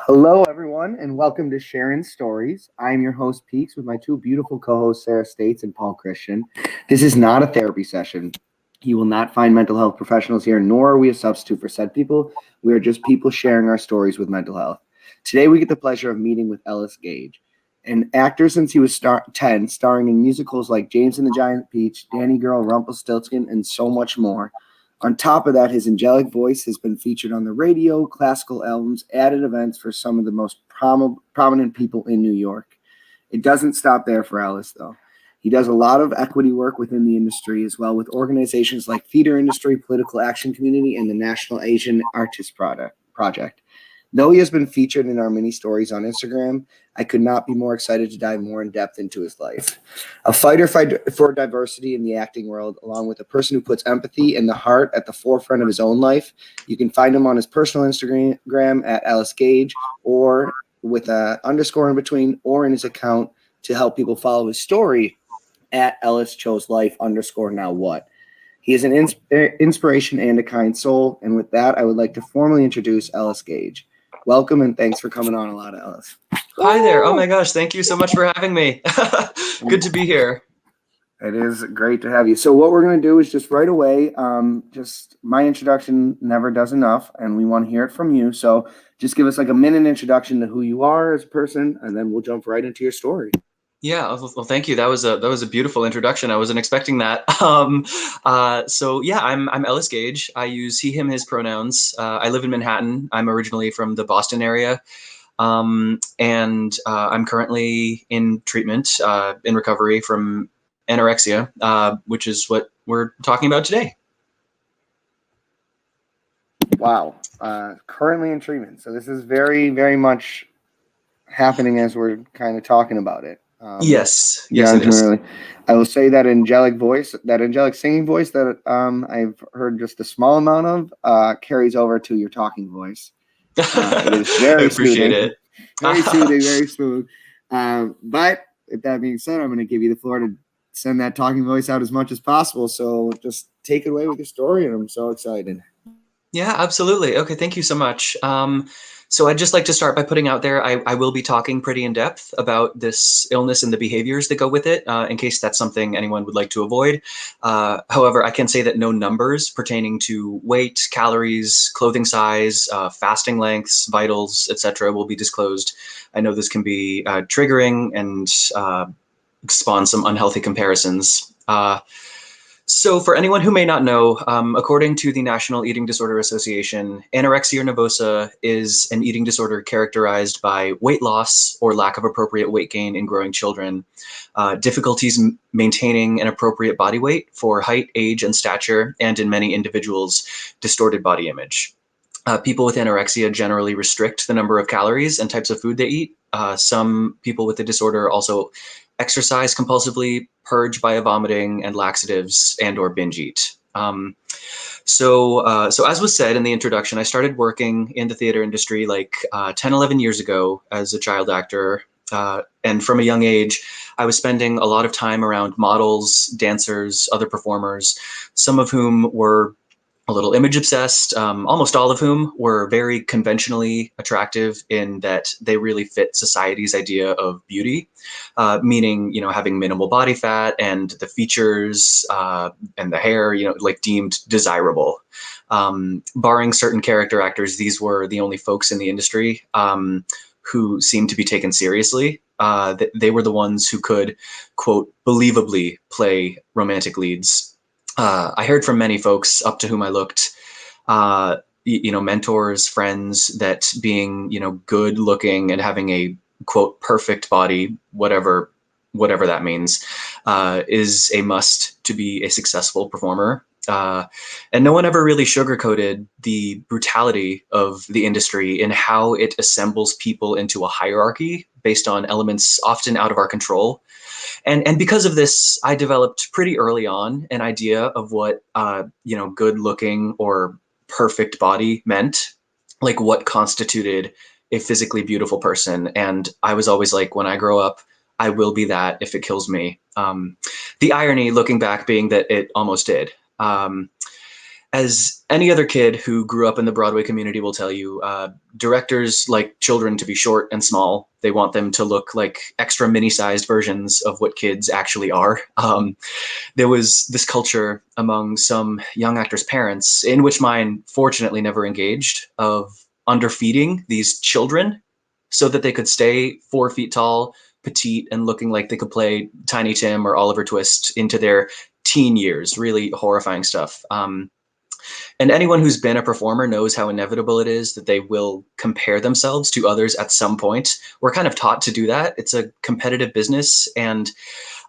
Hello, everyone, and welcome to Sharin Stories. I am your host, Peaks, with my two beautiful co hosts, Sarah States and Paul Christian. This is not a therapy session. You will not find mental health professionals here, nor are we a substitute for said people. We are just people sharing our stories with mental health. Today, we get the pleasure of meeting with Ellis Gage, an actor since he was 10, starring in musicals like James and the Giant Peach, Danny Girl, Rumpelstiltskin, and so much more. On top of that, his angelic voice has been featured on the radio, classical albums, added events for some of the most prominent people in New York. It doesn't stop there for Ellis, though. He does a lot of equity work within the industry as well, with organizations like Theater Industry, Political Action Community, and the National Asian Artist Project. Though he has been featured in our mini stories on Instagram, I could not be more excited to dive more in depth into his life. A fighter for diversity in the acting world, along with a person who puts empathy and the heart at the forefront of his own life. You can find him on his personal Instagram at Ellis Gage, or with an underscore in between, or in his account to help people follow his story at Ellis Chose Life _ now what. He is an inspiration and a kind soul. And with that, I would like to formally introduce Ellis Gage. Welcome and thanks for coming on a lot, Ellis. Hi there. Oh my gosh. Thank you so much for having me. Good to be here. It is great to have you. So what we're going to do is just right away, just my introduction never does enough, and we want to hear it from you. So just give us like a minute introduction to who you are as a person, and then we'll jump right into your story. Yeah, well, thank you. That was a beautiful introduction. I wasn't expecting that. So yeah, I'm Ellis Gage. I use he, him, his pronouns. I live in Manhattan. I'm originally from the Boston area, and I'm currently in treatment, in recovery from anorexia, which is what we're talking about today. Wow. Currently in treatment. So this is very, very much happening as we're kind of talking about it. Yes, it is. Really. I will say that angelic singing voice that I've heard just a small amount of carries over to your talking voice. It is very I appreciate soothing. it. Very soothing, very smooth. But with that being said, I'm going to give you the floor to send that talking voice out as much as possible. So just take it away with your story, and I'm so excited. Yeah, absolutely. Okay, thank you so much. So I'd just like to start by putting out there, I will be talking pretty in depth about this illness and the behaviors that go with it, in case that's something anyone would like to avoid. However, I can say that no numbers pertaining to weight, calories, clothing size, fasting lengths, vitals, etc. will be disclosed. I know this can be triggering and spawn some unhealthy comparisons. So for anyone who may not know, according to the National Eating Disorder Association, anorexia nervosa is an eating disorder characterized by weight loss or lack of appropriate weight gain in growing children, difficulties maintaining an appropriate body weight for height, age, and stature, and in many individuals, distorted body image. People with anorexia generally restrict the number of calories and types of food they eat. Some people with the disorder also exercise compulsively, purge via vomiting and laxatives, and or binge eat. So as was said in the introduction, I started working in the theater industry like 10, 11 years ago as a child actor. And from a young age, I was spending a lot of time around models, dancers, other performers, some of whom were a little image obsessed, almost all of whom were very conventionally attractive in that they really fit society's idea of beauty, meaning, having minimal body fat and the features and the hair, like deemed desirable. Barring certain character actors, these were the only folks in the industry who seemed to be taken seriously. They were the ones who could, quote, believably play romantic leads. I heard from many folks up to whom I looked, mentors, friends, that being, good looking and having a, quote, perfect body, whatever that means, is a must to be a successful performer. And no one ever really sugarcoated the brutality of the industry in how it assembles people into a hierarchy based on elements often out of our control. And because of this, I developed pretty early on an idea of what, good looking or perfect body meant, like what constituted a physically beautiful person. And I was always like, when I grow up, I will be that if it kills me. The irony looking back being that it almost did. as any other kid who grew up in the Broadway community will tell you, directors like children to be short and small. They want them to look like extra mini-sized versions of what kids actually are. There was this culture among some young actors' parents, in which mine fortunately never engaged, of underfeeding these children so that they could stay 4 feet tall, petite, and looking like they could play Tiny Tim or Oliver Twist into their teen years. Really horrifying stuff. And anyone who's been a performer knows how inevitable it is that they will compare themselves to others at some point. We're kind of taught to do that. It's a competitive business, and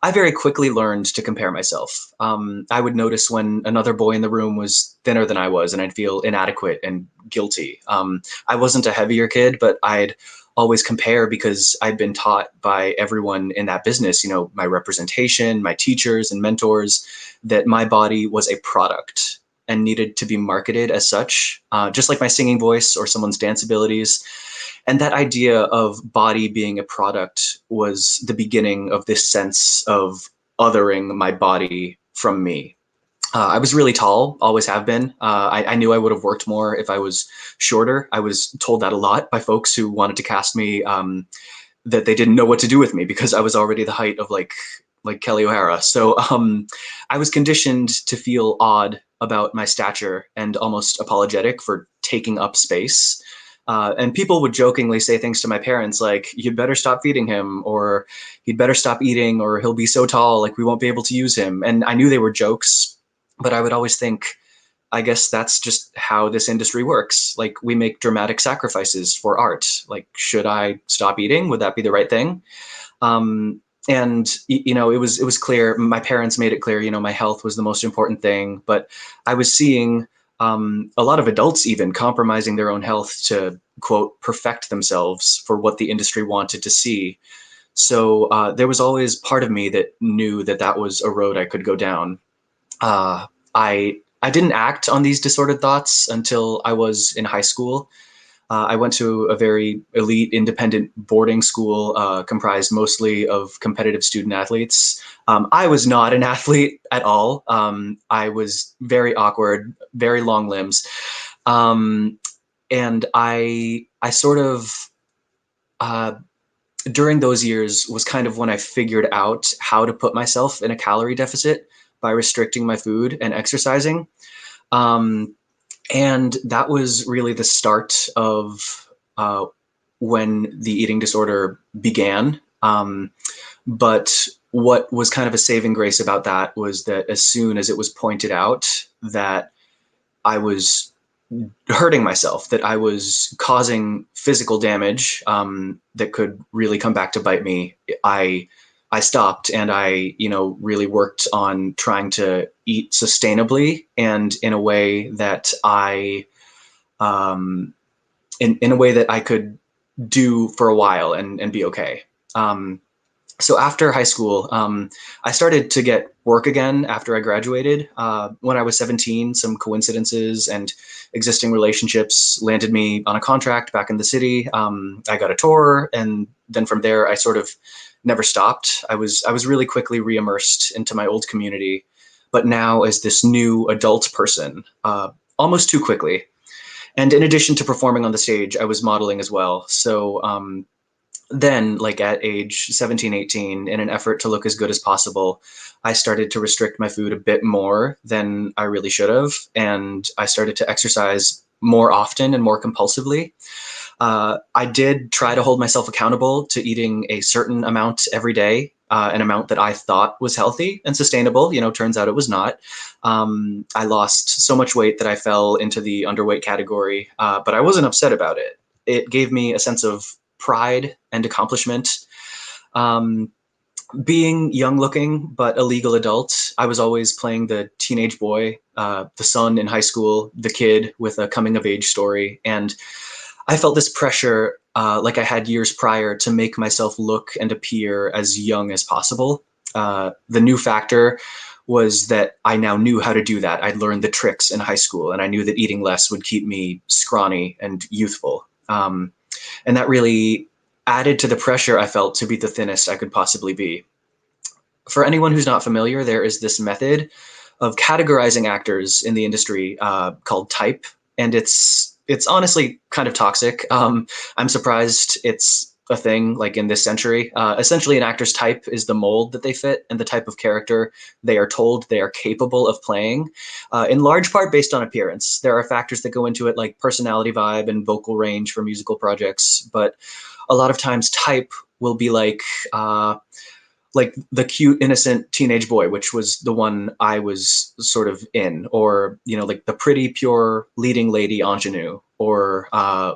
I very quickly learned to compare myself. I would notice when another boy in the room was thinner than I was, and I'd feel inadequate and guilty. I wasn't a heavier kid, but I'd always compare because I'd been taught by everyone in that business, you know, my representation, my teachers and mentors, that my body was a product and needed to be marketed as such, just like my singing voice or someone's dance abilities. And that idea of body being a product was the beginning of this sense of othering my body from me. I was really tall, always have been. I knew I would have worked more if I was shorter. I was told that a lot by folks who wanted to cast me, that they didn't know what to do with me because I was already the height of like Kelly O'Hara. So I was conditioned to feel odd about my stature and almost apologetic for taking up space. And people would jokingly say things to my parents like, "You'd better stop feeding him," or "He'd better stop eating, or he'll be so tall, like we won't be able to use him." And I knew they were jokes, but I would always think, I guess that's just how this industry works. Like, we make dramatic sacrifices for art. Like, should I stop eating? Would that be the right thing? And you know, it was clear. My parents made it clear. You know, my health was the most important thing. But I was seeing a lot of adults even compromising their own health to, quote, perfect themselves for what the industry wanted to see. So there was always part of me that knew that that was a road I could go down. I didn't act on these disordered thoughts until I was in high school. I went to a very elite independent boarding school comprised mostly of competitive student athletes. I was not an athlete at all. I was very awkward, very long limbs. And I sort of, uh, during those years was kind of when I figured out how to put myself in a calorie deficit by restricting my food and exercising. Um, and that was really the start of when the eating disorder began. But what was kind of a saving grace about that was that as soon as it was pointed out that I was hurting myself, that I was causing physical damage that could really come back to bite me, I stopped, and I, you know, really worked on trying to eat sustainably and in a way that in a way that I could do for a while and be okay. So after high school, I started to get work again after I graduated. When I was 17, some coincidences and existing relationships landed me on a contract back in the city. I got a tour, and then from there, I sort of never stopped. I was really quickly re-immersed into my old community, but now as this new adult person, almost too quickly. And in addition to performing on the stage, I was modeling as well. So then, like at age 17, 18, in an effort to look as good as possible, I started to restrict my food a bit more than I really should have. And I started to exercise more often and more compulsively. I did try to hold myself accountable to eating a certain amount every day, an amount that I thought was healthy and sustainable. You know, turns out it was not. I lost so much weight that I fell into the underweight category, but I wasn't upset about it. It gave me a sense of pride and accomplishment. Um, Being young looking but a legal adult, I was always playing the teenage boy, the son in high school, the kid with a coming of age story. And I felt this pressure, like I had years prior, to make myself look and appear as young as possible. The new factor was that I now knew how to do that. I'd learned the tricks in high school, and I knew that eating less would keep me scrawny and youthful. And that really added to the pressure I felt to be the thinnest I could possibly be. For anyone who's not familiar, there is this method categorizing actors in the industry called type, and it's honestly kind of toxic. I'm surprised it's a thing like in this century. Essentially, an actor's type is the mold that they fit and the type of character they are told they are capable of playing, in large part based on appearance. There are factors that go into it like personality vibe and vocal range for musical projects, but a lot of times type will be like the cute, innocent teenage boy, which was the one I was sort of in, or, like the pretty, pure leading lady ingenue, or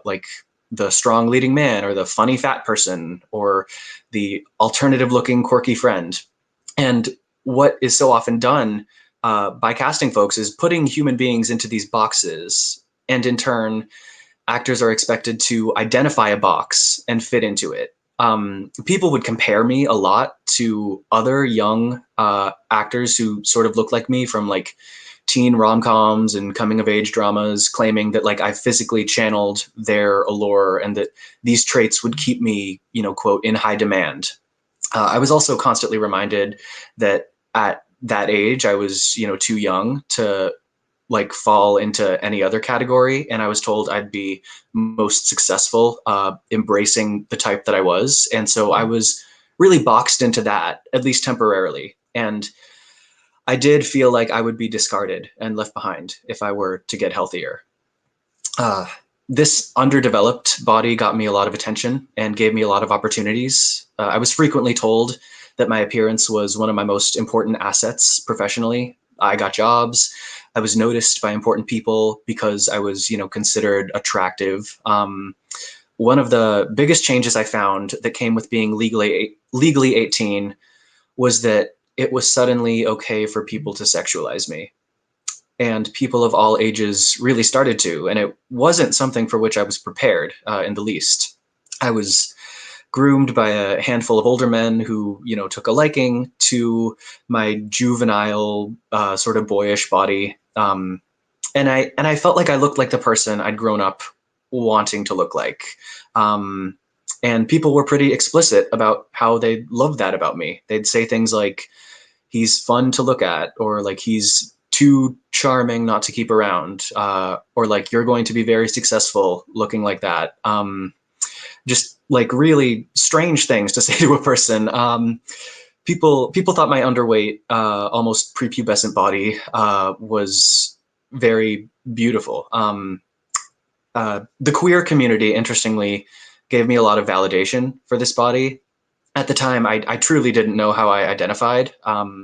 like the strong leading man, or the funny fat person, or the alternative looking quirky friend. And what is so often done by casting folks is putting human beings into these boxes. And in turn, actors are expected to identify a box and fit into it. People would compare me a lot to other young actors who sort of look like me from like teen rom-coms and coming of age dramas, claiming that like I physically channeled their allure and that these traits would keep me, quote, in high demand. I was also constantly reminded that at that age, I was, too young to like fall into any other category, and I was told I'd be most successful embracing the type that I was. And so I was really boxed into that, at least temporarily. And I did feel like I would be discarded and left behind if I were to get healthier. uh, this underdeveloped body got me a lot of attention and gave me a lot of opportunities. I was frequently told that my appearance was one of my most important assets professionally. I got jobs. I was noticed by important people because I was, considered attractive. One of the biggest changes I found that came with being legally 18 was that it was suddenly okay for people to sexualize me, and people of all ages really started to, and it wasn't something for which I was prepared in the least. I was groomed by a handful of older men who, took a liking to my juvenile, sort of boyish body, and I felt like I looked like the person I'd grown up wanting to look like. Um, and people were pretty explicit about how they loved that about me. They'd say things like, "He's fun to look at," or like, "He's too charming not to keep around," or like, "You're going to be very successful looking like that." Just like really strange things to say to a person. People thought my underweight, almost prepubescent body was very beautiful. The queer community, interestingly, gave me a lot of validation for this body. At the time, I truly didn't know how I identified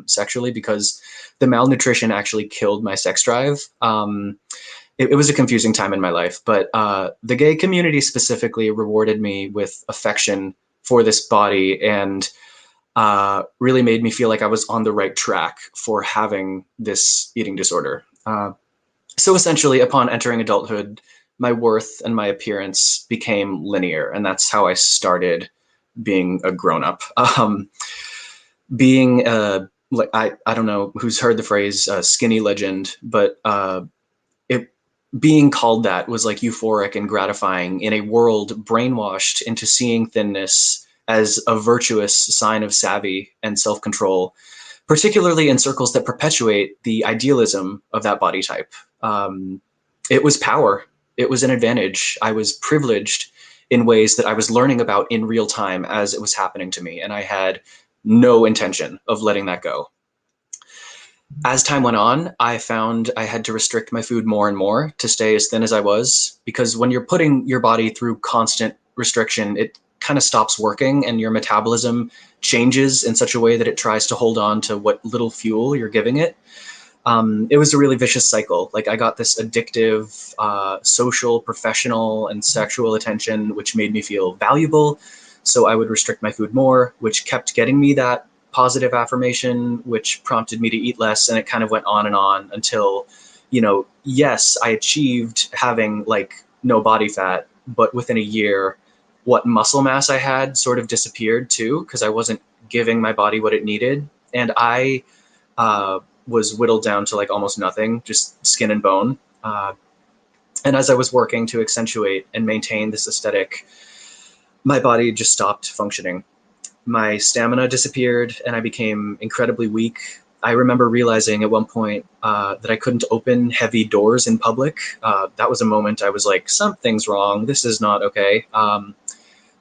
sexually, because the malnutrition actually killed my sex drive. It was a confusing time in my life, but the gay community specifically rewarded me with affection for this body, and really made me feel like I was on the right track for having this eating disorder. So essentially, upon entering adulthood, my worth and my appearance became linear, and that's how I started being a grown up. Being like I don't know who's heard the phrase skinny legend, but it being called that was like euphoric and gratifying in a world brainwashed into seeing thinness as a virtuous sign of savvy and self-control, particularly in circles that perpetuate the idealism of that body type. It was power. It was an advantage. I was privileged in ways that I was learning about in real time as it was happening to me, and I had no intention of letting that go. As time went on, I found I had to restrict my food more and more to stay as thin as I was, because when you're putting your body through constant restriction, it kind of stops working and your metabolism changes in such a way that it tries to hold on to what little fuel you're giving it. It was a really vicious cycle. Like, I got this addictive social, professional, and sexual attention, which made me feel valuable. So I would restrict my food more, which kept getting me that positive affirmation, which prompted me to eat less. And it kind of went on and on until, yes, I achieved having like no body fat, but within a year, what muscle mass I had sort of disappeared too, because I wasn't giving my body what it needed. And I was whittled down to like almost nothing, just skin and bone. And as I was working to accentuate and maintain this aesthetic, my body just stopped functioning. My stamina disappeared and I became incredibly weak. I remember realizing at one point that I couldn't open heavy doors in public. That was a moment I was like, something's wrong. This is not okay.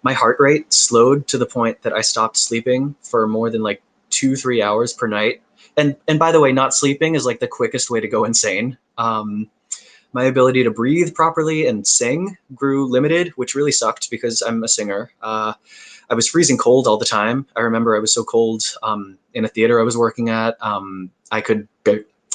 My heart rate slowed to the point that I stopped sleeping for more than like 2-3 hours per night. And by the way, not sleeping is like the quickest way to go insane. My ability to breathe properly and sing grew limited, which really sucked because I'm a singer. I was freezing cold all the time. I remember I was so cold in a theater I was working at. I could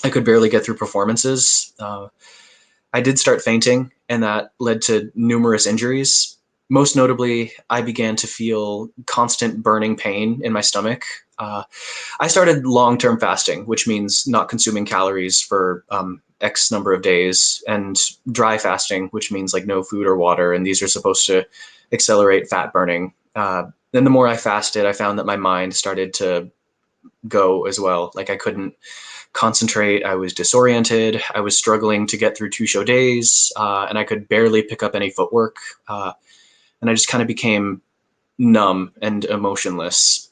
barely get through performances. I did start fainting, and that led to numerous injuries. Most notably, I began to feel constant burning pain in my stomach. I started long-term fasting, which means not consuming calories for X number of days, and dry fasting, which means like no food or water, and these are supposed to accelerate fat burning. Then the more I fasted, I found that my mind started to go as well. Like I couldn't concentrate. I was disoriented. I was struggling to get through 2 show days, and I could barely pick up any footwork. And I just kind of became numb and emotionless.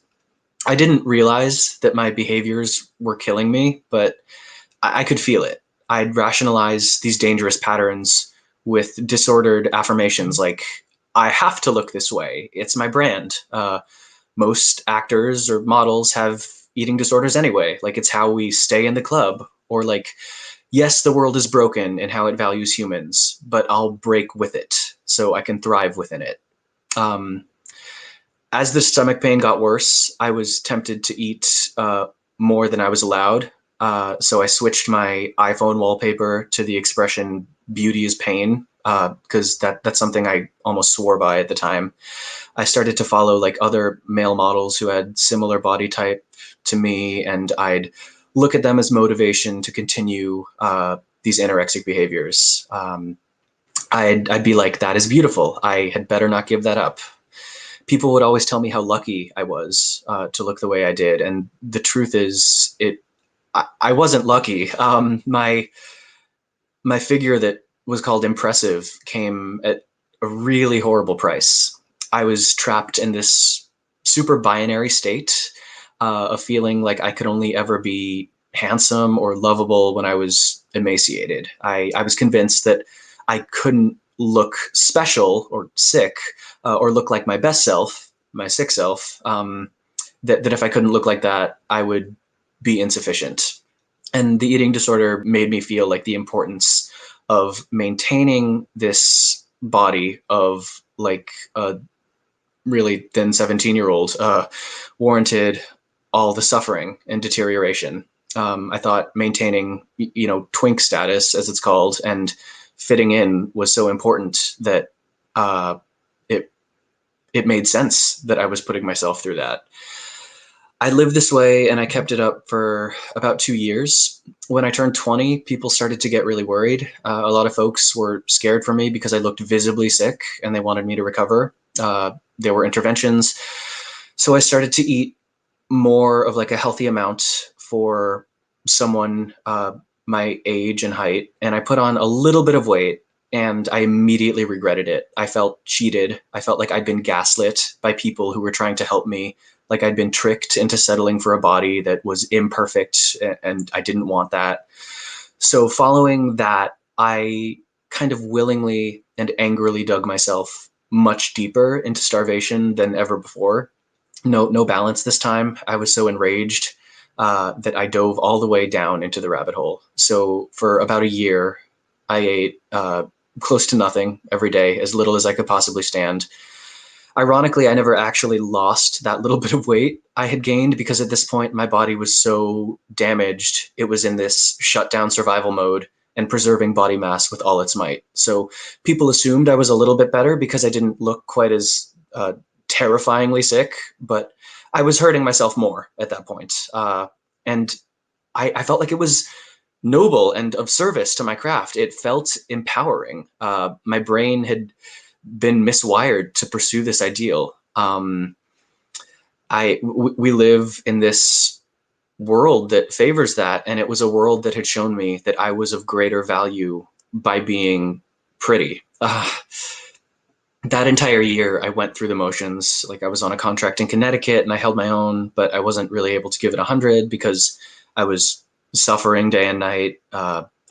I didn't realize that my behaviors were killing me, but I could feel it. I'd rationalize these dangerous patterns with disordered affirmations like, I have to look this way. It's my brand. Most actors or models have eating disorders anyway. Like it's how we stay in the club. Or like, yes, the world is broken in how it values humans, but I'll break with it so I can thrive within it. Um, as the stomach pain got worse, I was tempted to eat more than I was allowed. So I switched my iPhone wallpaper to the expression "beauty is pain" because that's something I almost swore by at the time. I started to follow like other male models who had similar body type to me, and I'd look at them as motivation to continue these anorexic behaviors. I'd be like, that is beautiful. I had better not give that up. People would always tell me how lucky I was to look the way I did, and the truth is, I wasn't lucky. My figure that was called impressive came at a really horrible price. I was trapped in this super binary state of feeling like I could only ever be handsome or lovable when I was emaciated. I was convinced that I couldn't look special or sick or look like my best self, my sick self, that if I couldn't look like that, I would be insufficient. And the eating disorder made me feel like the importance of maintaining this body of like a really thin 17-year-old warranted all the suffering and deterioration. I thought maintaining, twink status, as it's called, and fitting in was so important that it it made sense that I was putting myself through that. I lived this way and I kept it up for about 2 years. When I turned 20, people started to get really worried. A lot of folks were scared for me because I looked visibly sick and they wanted me to recover. There were interventions. So I started to eat more of like a healthy amount for someone my age and height. And I put on a little bit of weight and I immediately regretted it. I felt cheated. I felt like I'd been gaslit by people who were trying to help me, like I'd been tricked into settling for a body that was imperfect and I didn't want that. So following that, I kind of willingly and angrily dug myself much deeper into starvation than ever before. No balance this time. I was so enraged that I dove all the way down into the rabbit hole. So for about a year, I ate close to nothing every day, as little as I could possibly stand. Ironically, I never actually lost that little bit of weight I had gained because at this point my body was so damaged. It was in this shutdown survival mode and preserving body mass with all its might. So people assumed I was a little bit better because I didn't look quite as terrifyingly sick, but I was hurting myself more at that point. And I felt like it was noble and of service to my craft. It felt empowering. My brain had been miswired to pursue this ideal. We live in this world that favors that, and it was a world that had shown me that I was of greater value by being pretty. That entire year, I went through the motions. Like I was on a contract in Connecticut, and I held my own, but I wasn't really able to give it 100 because I was suffering day and night.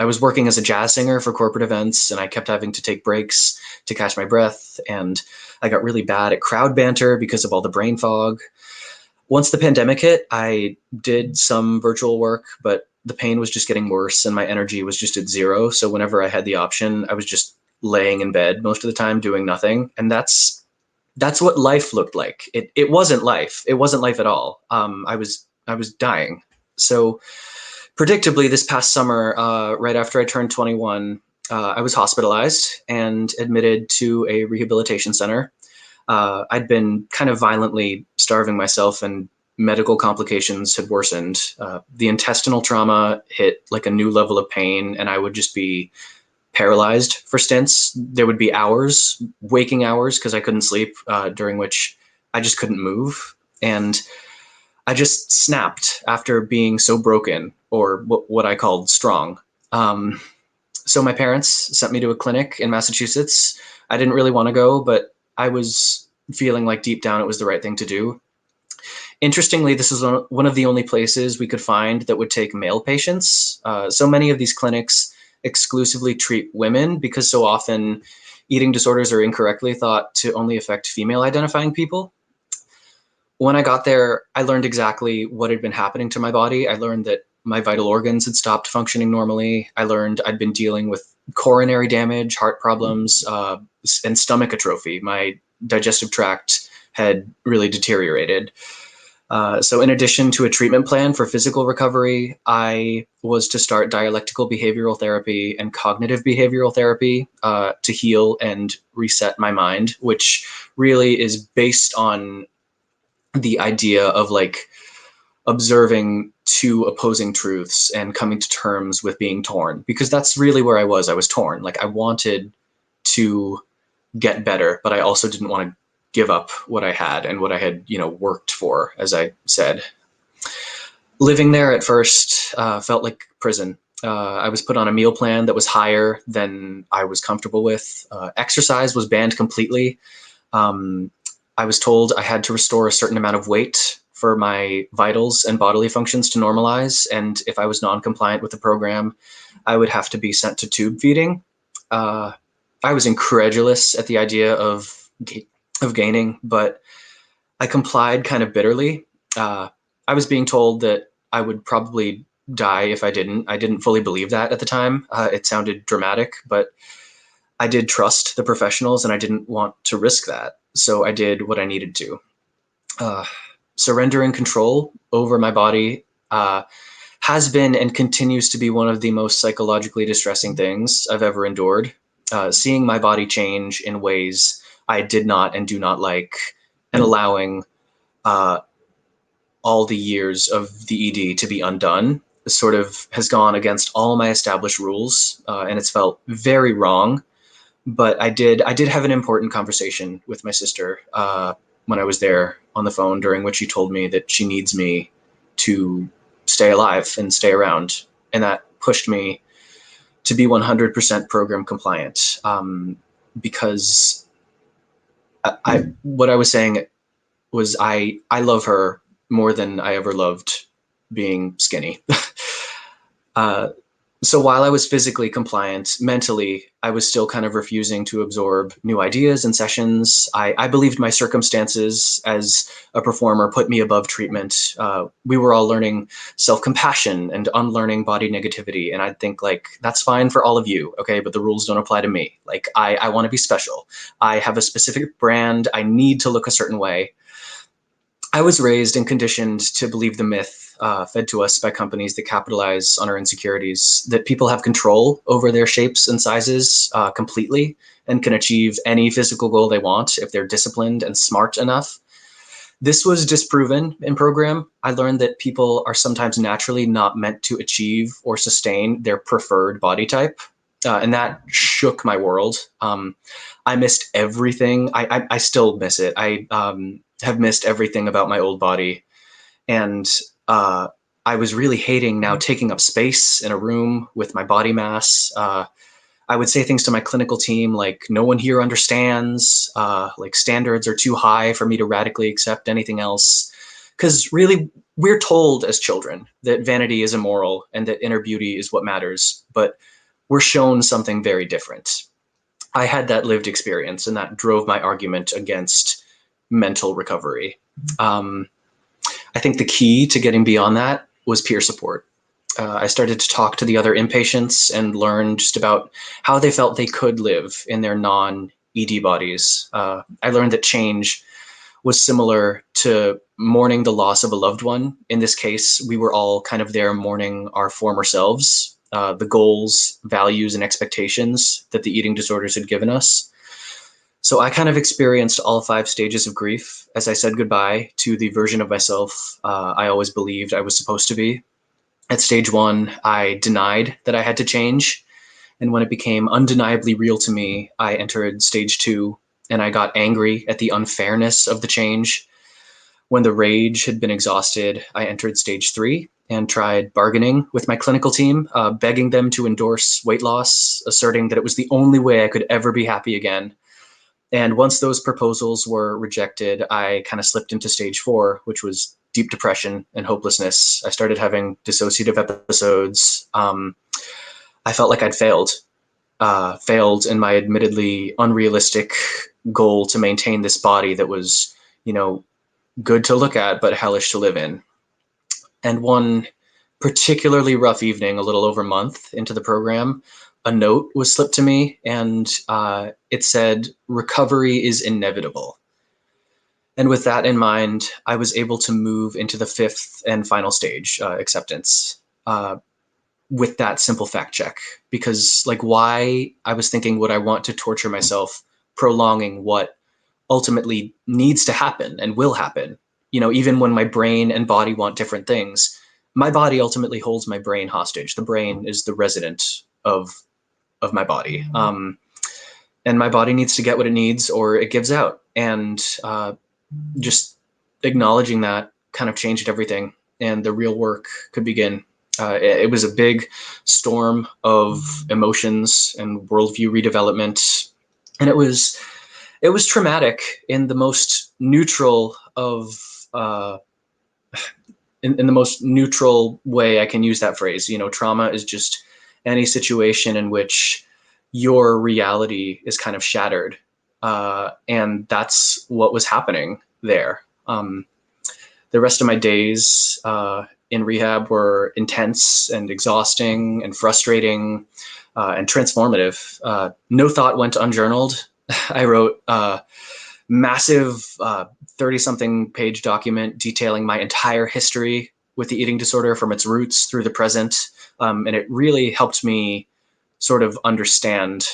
I was working as a jazz singer for corporate events, and I kept having to take breaks to catch my breath. And I got really bad at crowd banter because of all the brain fog. Once the pandemic hit, I did some virtual work, but the pain was just getting worse and my energy was just at zero. So whenever I had the option, I was just laying in bed most of the time doing nothing. And that's what life looked like. It wasn't life. It wasn't life at all. I was dying. So predictably, this past summer, right after I turned 21, I was hospitalized and admitted to a rehabilitation center. I'd been kind of violently starving myself, and medical complications had worsened. The intestinal trauma hit like a new level of pain, and I would just be paralyzed for stints. There would be hours, waking hours, because I couldn't sleep, during which I just couldn't move. And I just snapped after being so broken, or what I called strong. Um, so my parents sent me to a clinic in Massachusetts. I didn't really want to go, but I was feeling like deep down it was the right thing to do. Interestingly, this is one of the only places we could find that would take male patients. So many of these clinics exclusively treat women because so often eating disorders are incorrectly thought to only affect female identifying people. When I got there, I learned exactly what had been happening to my body. I learned that my vital organs had stopped functioning normally. I learned I'd been dealing with coronary damage, heart problems, and stomach atrophy. My digestive tract had really deteriorated. So in addition to a treatment plan for physical recovery, I was to start dialectical behavioral therapy and cognitive behavioral therapy to heal and reset my mind, which really is based on the idea of like observing two opposing truths and coming to terms with being torn, because that's really where I was. I was torn. Like I wanted to get better, but I also didn't want to give up what I had and what I had, worked for, as I said. Living there at first felt like prison. I was put on a meal plan that was higher than I was comfortable with. Exercise was banned completely. Um, I was told I had to restore a certain amount of weight for my vitals and bodily functions to normalize. And if I was non-compliant with the program, I would have to be sent to tube feeding. Uh, I was incredulous at the idea of gaining, but I complied kind of bitterly. I was being told that I would probably die if I didn't. I didn't fully believe that at the time. It sounded dramatic, but I did trust the professionals and I didn't want to risk that. So I did what I needed to. Uh, Surrendering control over my body has been and continues to be one of the most psychologically distressing things I've ever endured. Seeing my body change in ways I did not and do not like, and allowing uh, all the years of the ED to be undone sort of has gone against all my established rules, and it's felt very wrong. But I did have an important conversation with my sister when I was there on the phone, during which she told me that she needs me to stay alive and stay around, and that pushed me to be 100% program compliant, because what I was saying was I love her more than I ever loved being skinny. uh, so while I was physically compliant, mentally, I was still kind of refusing to absorb new ideas and sessions. I believed my circumstances as a performer put me above treatment. We were all learning self-compassion and unlearning body negativity. And I'd think like, that's fine for all of you, okay? But the rules don't apply to me. Like I want to be special. I have a specific brand. I need to look a certain way. I was raised and conditioned to believe the myth fed to us by companies that capitalize on our insecurities, that people have control over their shapes and sizes completely and can achieve any physical goal they want if they're disciplined and smart enough. This was disproven in program. I learned that people are sometimes naturally not meant to achieve or sustain their preferred body type. And that shook my world. I missed everything. I still miss it. I have missed everything about my old body. And I was really hating now taking up space in a room with my body mass. I would say things to my clinical team like, no one here understands, like standards are too high for me to radically accept anything else. Because really, we're told as children that vanity is immoral and that inner beauty is what matters, but we're shown something very different. I had that lived experience, and that drove my argument against mental recovery. I think the key to getting beyond that was peer support. I started to talk to the other inpatients and learn just about how they felt they could live in their non-ED bodies. I learned that change was similar to mourning the loss of a loved one. In this case, we were all kind of there mourning our former selves, the goals, values, and expectations that the eating disorders had given us. So I kind of experienced all 5 stages of grief as I said goodbye to the version of myself I always believed I was supposed to be. At stage 1, I denied that I had to change. And when it became undeniably real to me, I entered stage 2, and I got angry at the unfairness of the change. When the rage had been exhausted, I entered stage 3 and tried bargaining with my clinical team, begging them to endorse weight loss, asserting that it was the only way I could ever be happy again. And once those proposals were rejected, I kind of slipped into stage 4, which was deep depression and hopelessness. I started having dissociative episodes. I felt like I'd failed in my admittedly unrealistic goal to maintain this body that was, good to look at, but hellish to live in. And one particularly rough evening, a little over a month into the program, a note was slipped to me, and it said, "Recovery is inevitable." And with that in mind, I was able to move into the 5th and final stage, acceptance, with that simple fact check. Because, why? I was thinking, would I want to torture myself, prolonging what ultimately needs to happen and will happen? Even when my brain and body want different things, my body ultimately holds my brain hostage. The brain is the resident of my body. And my body needs to get what it needs or it gives out. And just acknowledging that kind of changed everything, and the real work could begin. It was a big storm of emotions and worldview redevelopment, and it was traumatic in the most neutral of in the most neutral way I can use that phrase. Trauma is just any situation in which your reality is kind of shattered, and that's what was happening there. The rest of my days in rehab were intense and exhausting and frustrating and transformative. No thought went unjournaled. I wrote a massive 30-something page document detailing my entire history with the eating disorder from its roots through the present. And it really helped me sort of understand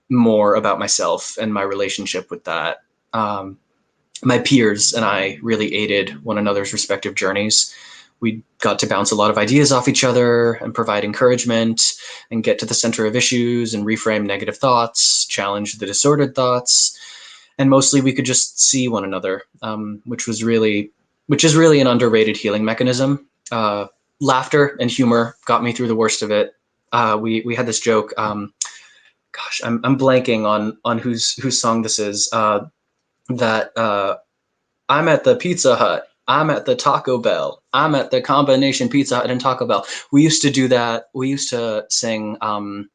more about myself and my relationship with that. My peers and I really aided one another's respective journeys. We got to bounce a lot of ideas off each other and provide encouragement and get to the center of issues and reframe negative thoughts, challenge the disordered thoughts. And mostly we could just see one another, which is really an underrated healing mechanism. Laughter and humor got me through the worst of it. We had this joke. I'm blanking on whose song this is. That I'm at the Pizza Hut, I'm at the Taco Bell, I'm at the combination Pizza Hut and Taco Bell. We used to do that. We used to sing, I'm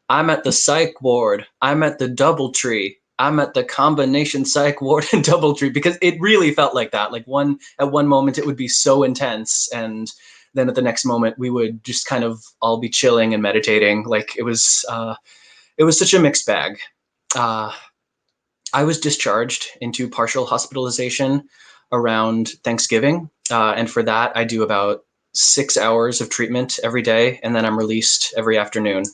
at the psych ward, I'm at the Doubletree, I'm at the combination psych ward and Doubletree, because it really felt like that. At one moment it would be so intense, and then at the next moment we would just kind of all be chilling and meditating. It was such a mixed bag. I was discharged into partial hospitalization around Thanksgiving. And for that, I do about 6 hours of treatment every day, and then I'm released every afternoon.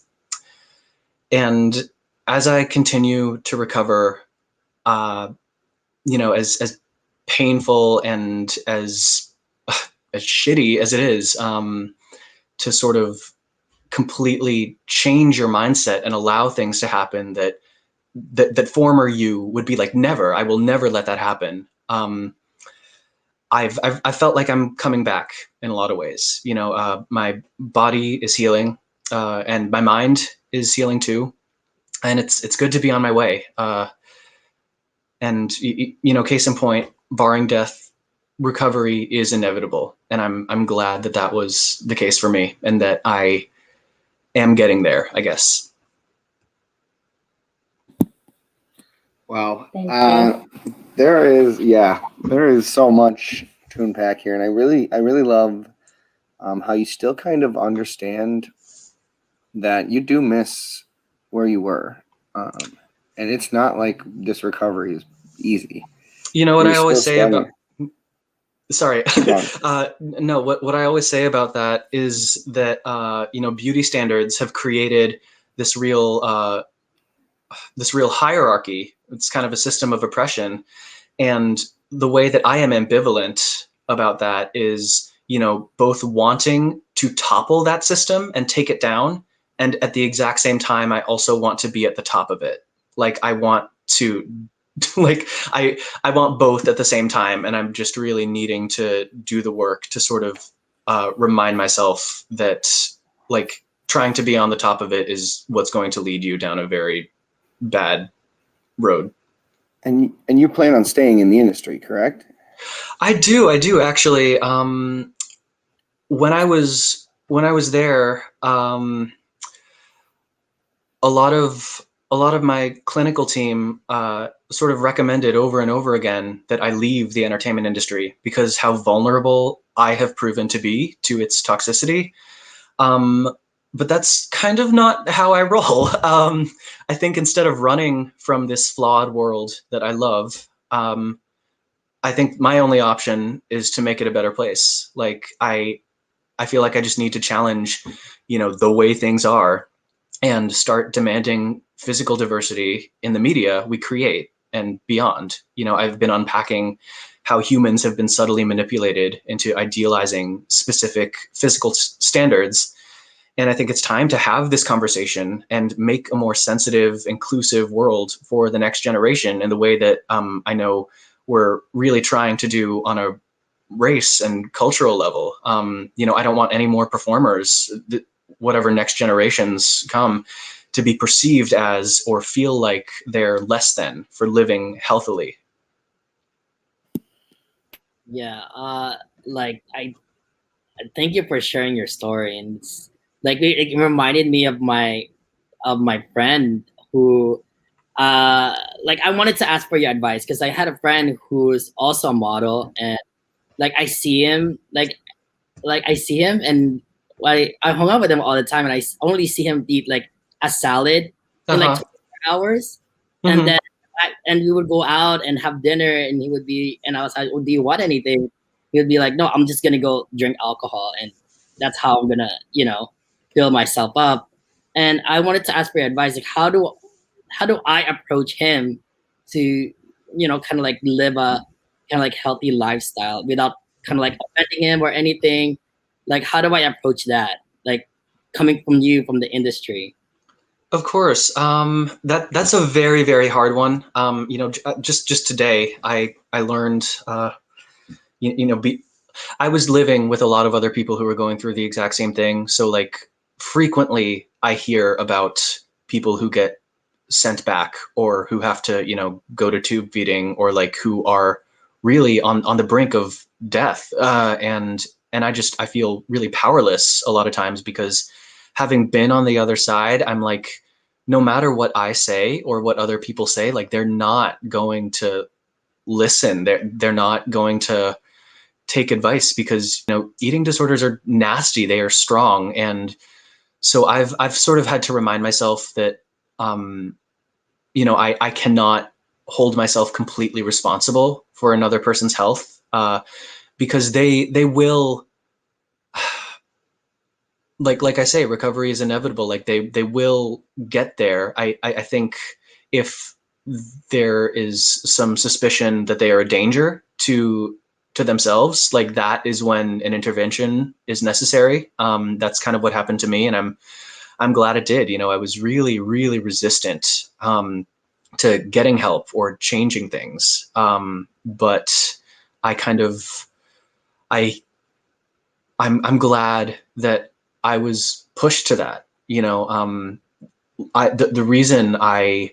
And as I continue to recover, as painful and as shitty as it is, to sort of completely change your mindset and allow things to happen that former you would be like, never, I will never let that happen. I've felt like I'm coming back in a lot of ways. My body is healing, and my mind is healing too. And it's good to be on my way. And case in point, barring death recovery is inevitable, and I'm glad that that was the case for me, and that I am getting there, I guess. Wow. Thank you. There is so much to unpack here, and I really love how you still kind of understand that you do miss where you were, and it's not like this recovery is easy. You know what You're I always still say about struggling. sorry Keep going. no, what I always say about that is that beauty standards have created this real hierarchy. It's kind of a system of oppression, and the way that I am ambivalent about that is, both wanting to topple that system and take it down, and at the exact same time I also want to be at the top of it. Like, I want to like I want both at the same time, and I'm just really needing to do the work to sort of remind myself that, like, trying to be on the top of it is what's going to lead you down a very bad road. And you plan on staying in the industry, correct? I do actually. When I was there, a lot of my clinical team sort of recommended over and over again that I leave the entertainment industry because how vulnerable I have proven to be to its toxicity. But that's kind of not how I roll. I think instead of running from this flawed world that I love, I think my only option is to make it a better place. Like, I feel like I just need to challenge, the way things are, and start demanding physical diversity in the media we create and beyond. I've been unpacking how humans have been subtly manipulated into idealizing specific physical standards. And I think it's time to have this conversation and make a more sensitive, inclusive world for the next generation in the way that I know we're really trying to do on a race and cultural level. I don't want any more performers, whatever next generations come, to be perceived as or feel like they're less than for living healthily. Yeah. Like I thank you for sharing your story, and it's like it reminded me of my friend who like I wanted to ask for your advice because I had a friend who's also a model, and like I see him and I hung out with him all the time, and only see him eat like a salad in like Uh-huh. 24 hours, and Mm-hmm. then and we would go out and have dinner, and he would be, and I was like, "Oh, do you want anything?" He would be like, "No, I'm just gonna go drink alcohol, and that's how I'm gonna fill myself up." And I wanted to ask for your advice, like how do I approach him to kind of like live a kind of like healthy lifestyle without kind of like offending him or anything? Like, how do I approach that? Like, coming from you from the industry. Of course. That's a very, very hard one. Just today, I learned, you, you know, be, I was living with a lot of other people who were going through the exact same thing. So, like, frequently I hear about people who get sent back, or who have to, go to tube feeding, or like who are really on the brink of death. And I feel really powerless a lot of times, because having been on the other side, I'm like, no matter what I say or what other people say, like, they're not going to listen. They're not going to take advice, because eating disorders are nasty. They are strong. And so I've sort of had to remind myself that I cannot hold myself completely responsible for another person's health, because they will, like I say, recovery is inevitable. Like, they will get there. I think if there is some suspicion that they are a danger to themselves, like, that is when an intervention is necessary. That's kind of what happened to me, and I'm glad it did. I was really, really resistant to getting help or changing things. But I kind of I I'm glad that I was pushed to that. The reason I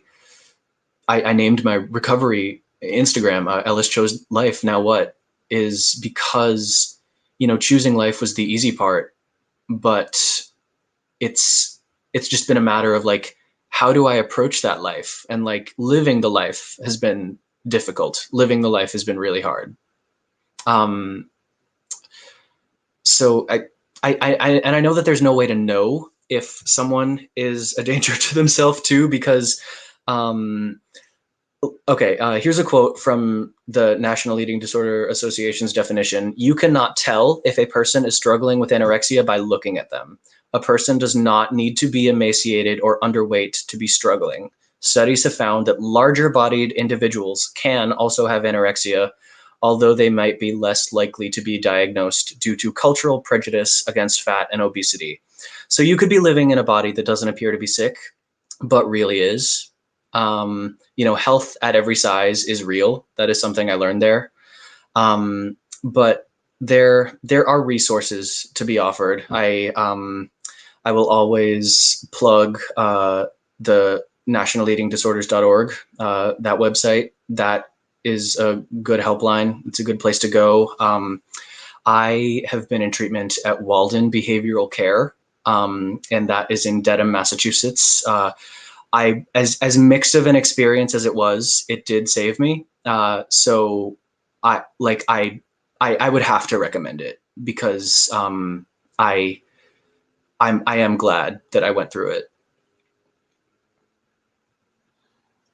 named my recovery Instagram Ellis Chose Life. Now what? is because, choosing life was the easy part, but it's just been a matter of like, how do I approach that life? And like living the life has been difficult. Living the life has been really hard. So and I know that there's no way to know if someone is a danger to themselves too, because, here's a quote from the National Eating Disorder Association's definition. You cannot tell if a person is struggling with anorexia by looking at them. A person does not need to be emaciated or underweight to be struggling. Studies have found that larger-bodied individuals can also have anorexia, although they might be less likely to be diagnosed due to cultural prejudice against fat and obesity. So you could be living in a body that doesn't appear to be sick, but really is. Health at every size is real. That is something I learned there. But there are resources to be offered. I will always plug the nationaleatingdisorders.org, that website. That is a good helpline. It's a good place to go. I have been in treatment at Walden Behavioral Care, and that is in Dedham, Massachusetts. As mixed of an experience as it was, it did save me. So I would have to recommend it because I am glad that I went through it.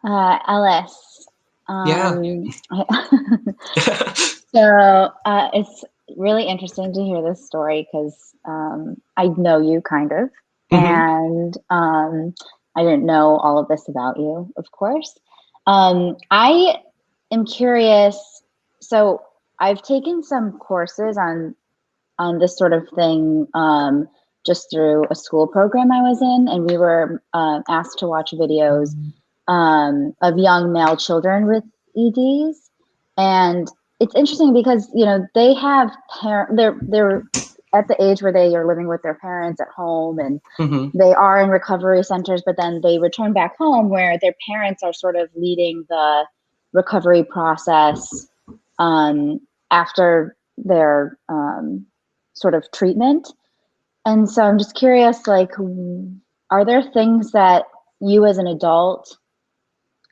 Ellis. Yeah. So it's really interesting to hear this story because I know you kind of, and I didn't know all of this about you, of course. I am curious. So I've taken some courses on this sort of thing just through a school program I was in, and we were asked to watch videos of young male children with EDs. And it's interesting because, they have they're at the age where they are living with their parents at home, and they are in recovery centers, but then they return back home where their parents are sort of leading the recovery process after their sort of treatment. And so I'm just curious, like, are there things that you as an adult,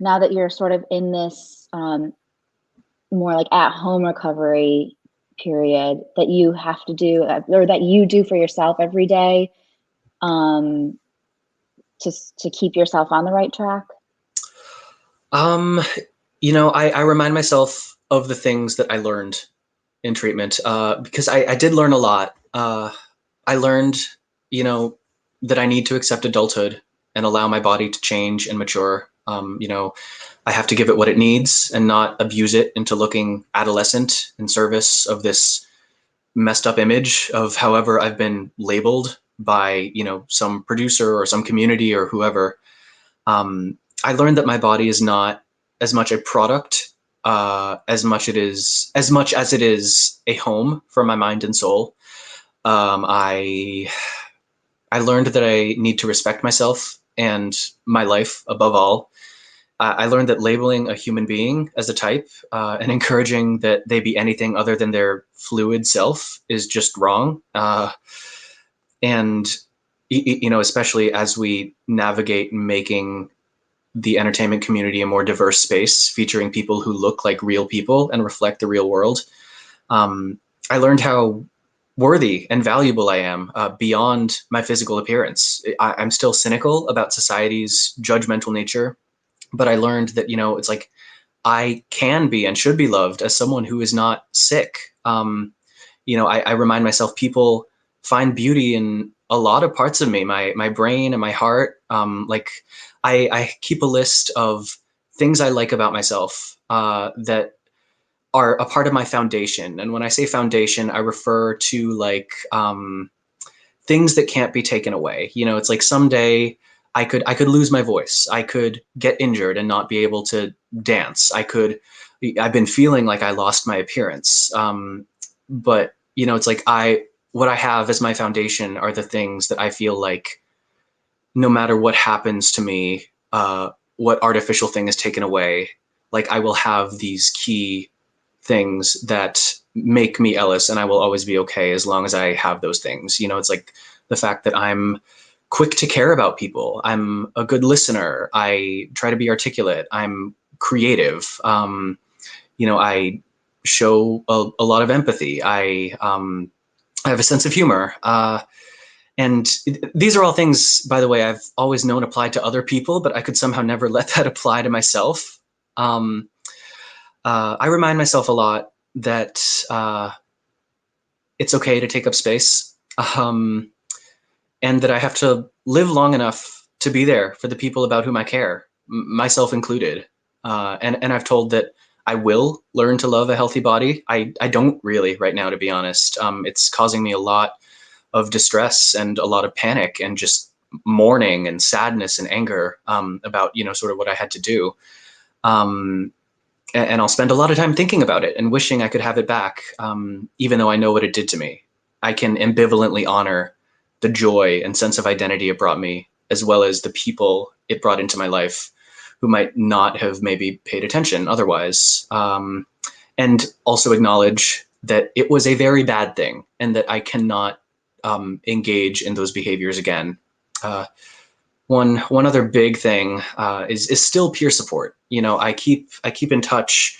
now that you're sort of in this more like at-home recovery period, that you have to do or that you do for yourself every day to keep yourself on the right track? I remind myself of the things that I learned in treatment because I did learn a lot. I learned, that I need to accept adulthood and allow my body to change and mature. I have to give it what it needs and not abuse it into looking adolescent in service of this messed up image of however I've been labeled by, some producer or some community or whoever. I learned that my body is not as much a product as much as it is a home for my mind and soul. I learned that I need to respect myself and my life above all. I learned that labeling a human being as a type and encouraging that they be anything other than their fluid self is just wrong. And, especially as we navigate making the entertainment community a more diverse space, featuring people who look like real people and reflect the real world. I learned how worthy and valuable I am beyond my physical appearance. I'm still cynical about society's judgmental nature, but I learned that, it's like I can be and should be loved as someone who is not sick. I remind myself people find beauty in a lot of parts of me, my brain and my heart. I keep a list of things I like about myself that are a part of my foundation. And when I say foundation, I refer to like things that can't be taken away. It's like someday I could lose my voice. I could get injured and not be able to dance. I've been feeling like I lost my appearance. But it's like what I have as my foundation are the things that I feel like no matter what happens to me, what artificial thing is taken away, like I will have these key things that make me Ellis, and I will always be okay as long as I have those things. You know, it's like the fact that I'm quick to care about people. I'm a good listener. I try to be articulate. I'm creative. You know, I show a lot of empathy. I have a sense of humor. And these are all things, by the way, I've always known applied to other people, but I could somehow never let that apply to myself. I remind myself a lot that it's okay to take up space, and that I have to live long enough to be there for the people about whom I care, myself included. And I've told that I will learn to love a healthy body. I don't really right now, to be honest. It's causing me a lot of distress and a lot of panic and just mourning and sadness and anger about, you know, sort of what I had to do. And I'll spend a lot of time thinking about it and wishing I could have it back, even though I know what it did to me. I can ambivalently honor the joy and sense of identity it brought me, as well as the people it brought into my life who might not have maybe paid attention otherwise. And also acknowledge that it was a very bad thing and that I cannot engage in those behaviors again. One other big thing is still peer support. You know, I keep in touch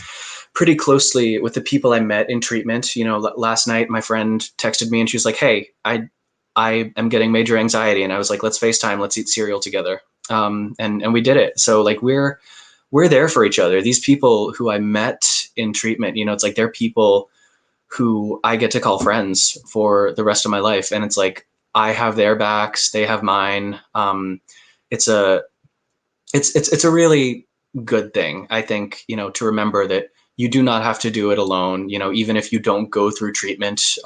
pretty closely with the people I met in treatment. You know, last night my friend texted me and she was like, "Hey, I am getting major anxiety," and I was like, "Let's FaceTime, let's eat cereal together." And we did it. So like we're there for each other. These people who I met in treatment, you know, it's like they're people who I get to call friends for the rest of my life, and it's like I have their backs, they have mine. It's a really good thing, I think, you know, to remember that you do not have to do it alone. You know, even if you don't go through treatment,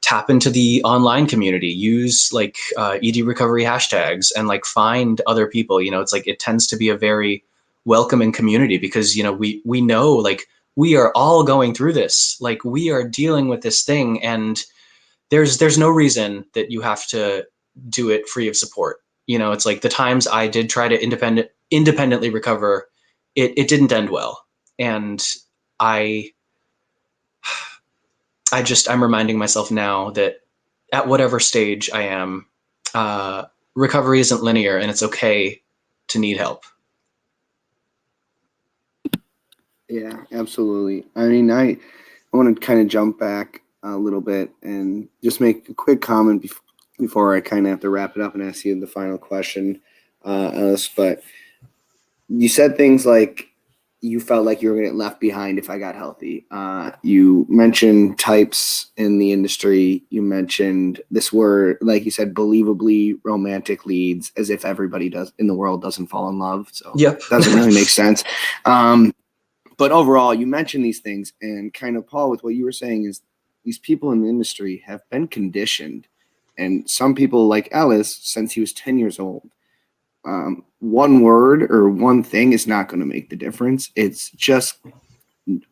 tap into the online community, use like ED recovery hashtags, and like find other people. You know, it's like it tends to be a very welcoming community because, you know, we know like we are all going through this, like we are dealing with this thing, and there's no reason that you have to do it free of support. You know, it's like the times I did try to independently recover, it didn't end well. And I'm reminding myself now that at whatever stage I am, recovery isn't linear, and it's okay to need help. Yeah, absolutely. I mean, I want to kind of jump back a little bit and just make a quick comment before I kind of have to wrap it up and ask you the final question, Ellis. But you said things like you felt like you were going to get left behind if I got healthy. You mentioned types in the industry. You mentioned this word, like you said, believably romantic leads, as if everybody in the world doesn't fall in love. So Yep. it doesn't really make sense. But overall, you mentioned these things, and kind of, Paul, with what you were saying is these people in the industry have been conditioned, and some people like Ellis, since he was 10 years old, one word or one thing is not going to make the difference. It's just,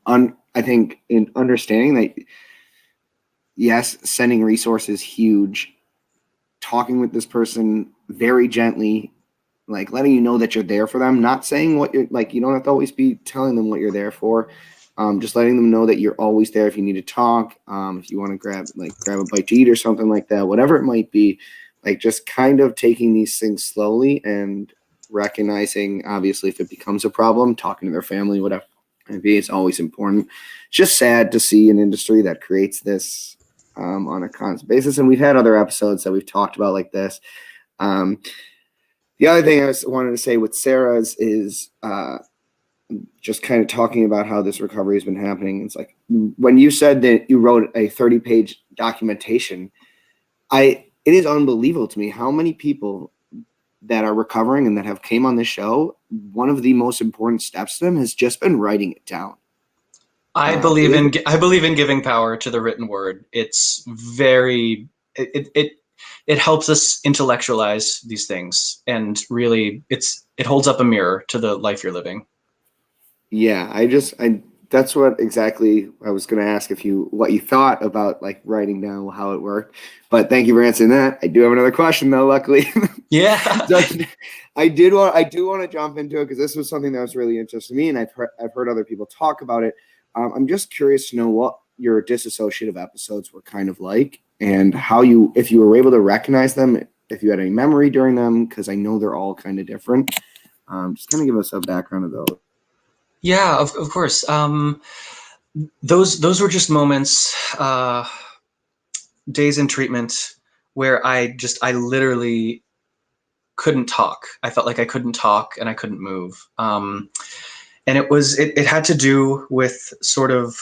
I think, in understanding that, yes, sending resources huge, talking with this person very gently, like letting you know that you're there for them, not saying what you're like, you don't have to always be telling them what you're there for. Just letting them know that you're always there if you need to talk, if you want to grab a bite to eat or something like that, whatever it might be, like just kind of taking these things slowly and recognizing, obviously, if it becomes a problem, talking to their family, whatever it may be, it's always important. It's just sad to see an industry that creates this on a constant basis. And we've had other episodes that we've talked about like this. The other thing I wanted to say with Sarah's is just kind of talking about how this recovery has been happening. It's like when you said that you wrote a 30-page documentation, it is unbelievable to me how many people that are recovering and that have came on this show, one of the most important steps to them has just been writing it down. I believe in giving power to the written word. It's very it helps us intellectualize these things, and really it holds up a mirror to the life you're living. Yeah, that's what exactly I was going to ask, what you thought about like writing down how it worked. But thank you for answering that. I do have another question though, luckily. Yeah. So I do want to jump into it because this was something that was really interesting to me, and I've heard other people talk about it. I'm just curious to know what your dissociative episodes were kind of like, and how you, if you were able to recognize them, if you had any memory during them, because I know they're all kind of different. Just kind of give us a background of those. Yeah, of course. Those were just moments, days in treatment where I literally couldn't talk. I felt like I couldn't talk and I couldn't move. And it had to do with sort of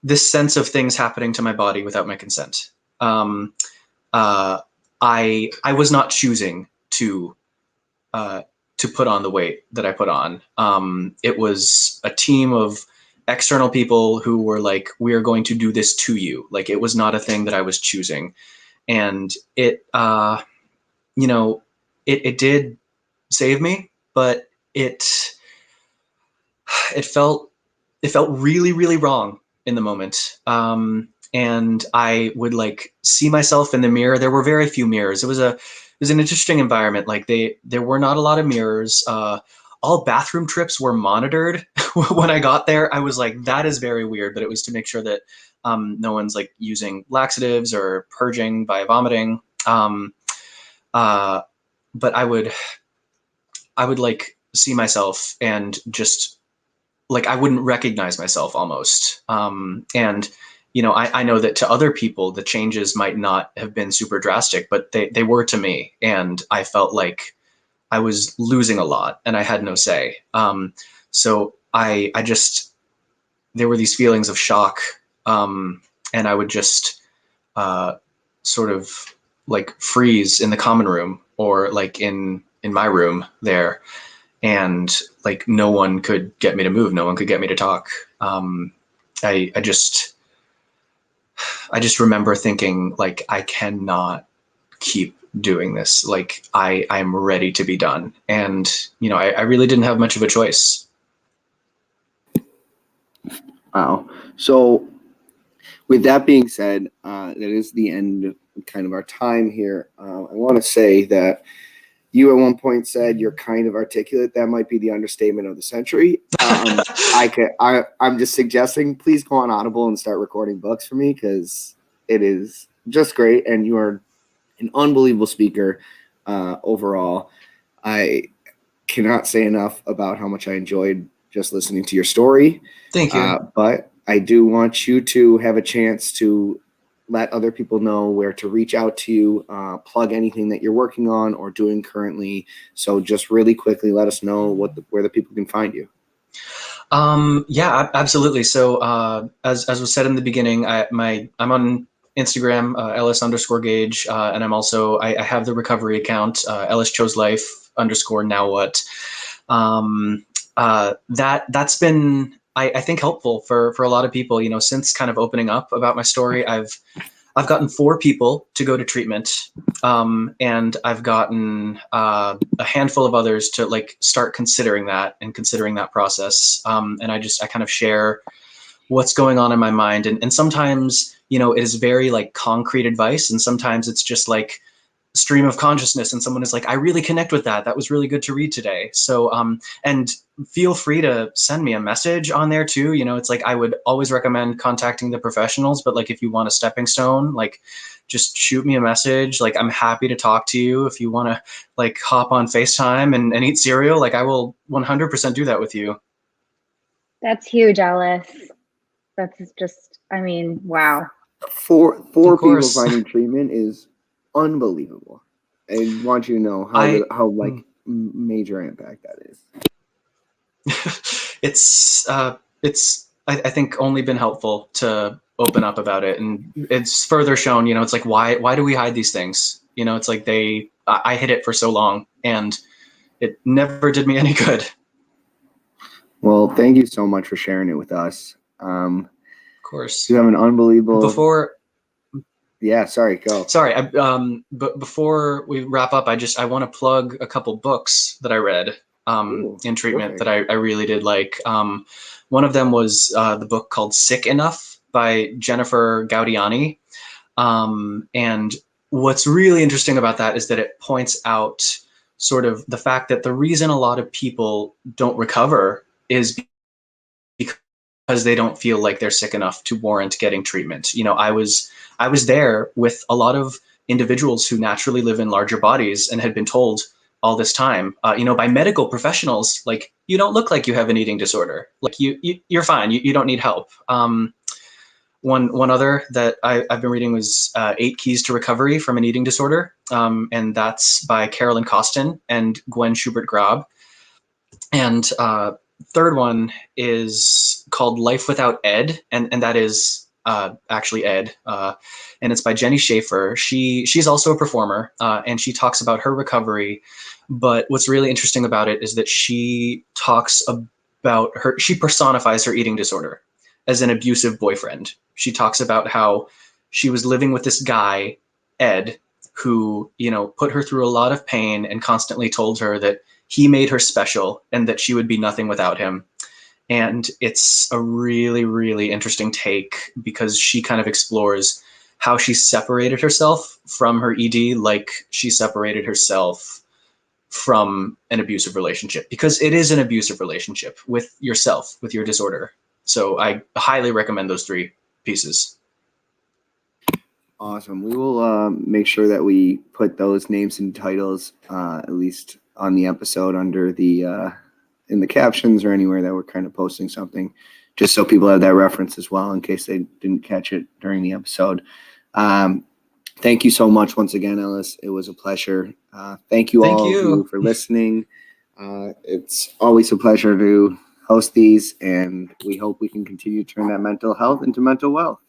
this sense of things happening to my body without my consent. I was not choosing to put on the weight that I put on. It was a team of external people who were like, we are going to do this to you. Like, it was not a thing that I was choosing. And it did save me, but it felt really, really wrong in the moment. And I would like see myself in the mirror. There were very few mirrors. It was an interesting environment. Like, there were not a lot of mirrors. All bathroom trips were monitored. When I got there, I was like, that is very weird. But it was to make sure that no one's like using laxatives or purging by vomiting. But I would like see myself and just like, I wouldn't recognize myself almost. And I know that to other people, the changes might not have been super drastic, but they were to me. And I felt like I was losing a lot and I had no say. So I just, there were these feelings of shock. And I would just sort of like freeze in the common room, or like in my room there. And like, no one could get me to move. No one could get me to talk. I just remember thinking like, I cannot keep doing this. Like, I'm ready to be done. And, I really didn't have much of a choice. Wow. So with that being said, that is the end of kind of our time here. I want to say that you at one point said you're kind of articulate. That might be the understatement of the century. I'm just suggesting, please go on Audible and start recording books for me, because it is just great. And you are an unbelievable speaker overall. I cannot say enough about how much I enjoyed just listening to your story. Thank you. But I do want you to have a chance to let other people know where to reach out to you, plug anything that you're working on or doing currently. So just really quickly, let us know where the people can find you. Yeah, absolutely. So as was said in the beginning, I'm on Instagram, Ellis_Gage, and I'm also, I have the recovery account, Ellis Chose Life _now what. That's been, I think, helpful for a lot of people. Since kind of opening up about my story, I've gotten 4 people to go to treatment, and I've gotten a handful of others to like start considering that process. And I kind of share what's going on in my mind, and sometimes it is very like concrete advice, and sometimes it's just like stream of consciousness, and someone is like, I really connect with that was really good to read today. So and feel free to send me a message on there too. It's like, I would always recommend contacting the professionals, but like, if you want a stepping stone, like, just shoot me a message. Like, I'm happy to talk to you. If you want to like hop on FaceTime and eat cereal, like, I will 100% do that with you. That's huge, Alice. That's just, I mean, wow. Four people finding treatment is unbelievable. I want you to know how major impact that is. It's I think only been helpful to open up about it, and it's further shown, it's like, why do we hide these things? It's like I hid it for so long, and it never did me any good. Well, thank you so much for sharing it with us. Of course. You have an unbelievable. Yeah, sorry, go. Sorry, but before we wrap up, I want to plug a couple books that I read in treatment that I really did like. One of them was the book called Sick Enough by Jennifer Gaudiani. And what's really interesting about that is that it points out sort of the fact that the reason a lot of people don't recover is because they don't feel like they're sick enough to warrant getting treatment. You know, I was there with a lot of individuals who naturally live in larger bodies and had been told all this time, you know, by medical professionals, like, you don't look like you have an eating disorder. Like you're fine. You don't need help. One other that I've been reading was 8 Keys to Recovery from an Eating Disorder. And that's by Carolyn Costin and Gwen Schubert-Grab. And third one is called Life Without Ed. And that is actually Ed. And it's by Jenny Schaefer. She's also a performer, and she talks about her recovery. But what's really interesting about it is that she talks about she personifies her eating disorder as an abusive boyfriend. She talks about how she was living with this guy, Ed, who, you know, put her through a lot of pain and constantly told her that he made her special and that she would be nothing without him. And it's a really, really interesting take because she kind of explores how she separated herself from her ED like she separated herself from an abusive relationship, because it is an abusive relationship with yourself, with your disorder. So I highly recommend those 3 pieces. Awesome. We will make sure that we put those names and titles at least on the episode under the in the captions or anywhere that we're kind of posting something, just so people have that reference as well in case they didn't catch it during the episode. Thank you so much once again, Ellis. It was a pleasure. Thank you all of you for listening. It's always a pleasure to host these, and we hope we can continue to turn that mental health into mental wealth.